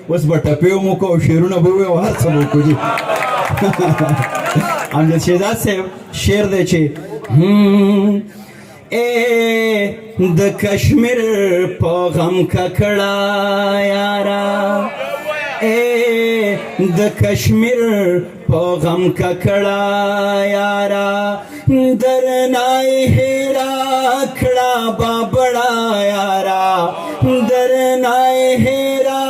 اوس به ټپې هم وکړو او شعرونه به ووایو او هر څه به وکړو جي امجد شهزاد صاحب شعر دی چې د کشمیر په غم ککړه یارا د کشمیر په غم ککړه یارا درنای هیرا کړه بابړه یارا درنای هیرا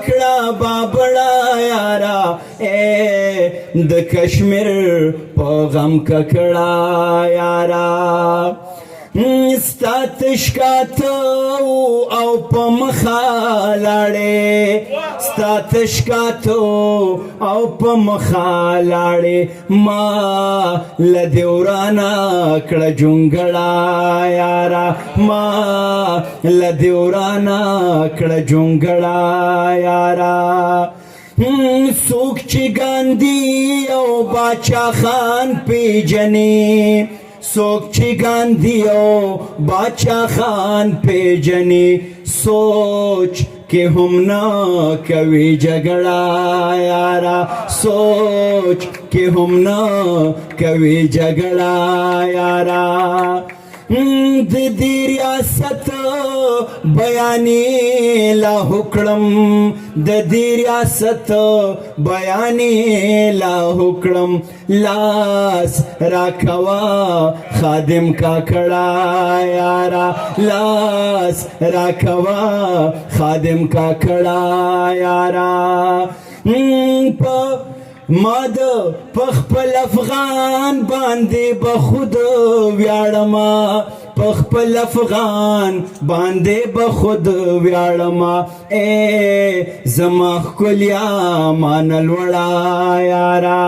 کړه بابړه یارا د کشمیر په غم ککړه یارا ستا تشکاتو او په مخه لاړې ستا تشکاتو او په مخه لاړې ما له دې ورانه کړه جونګړه یاره ما له دې ورانه کړه جونګړه یاره څوک چې ګاندي او باچا خان پیژني څوک چې ګاندي او باچا خان پیژني سوچ کې هم نه کوي جګړه یاره سوچ کې هم نه کوي جګړه یاره د دې ریاست بیانې لا حکړم د دې ریاست بیانې لا حکړم لاس راکوا خادم کاکړه یارا لاس راکوا خادم کاکړه یارا ما د پخپل افغان باندې بخود ویاړما پخپل افغان باندې بخود ویاړما زما ښکلیا مان لوړه یارا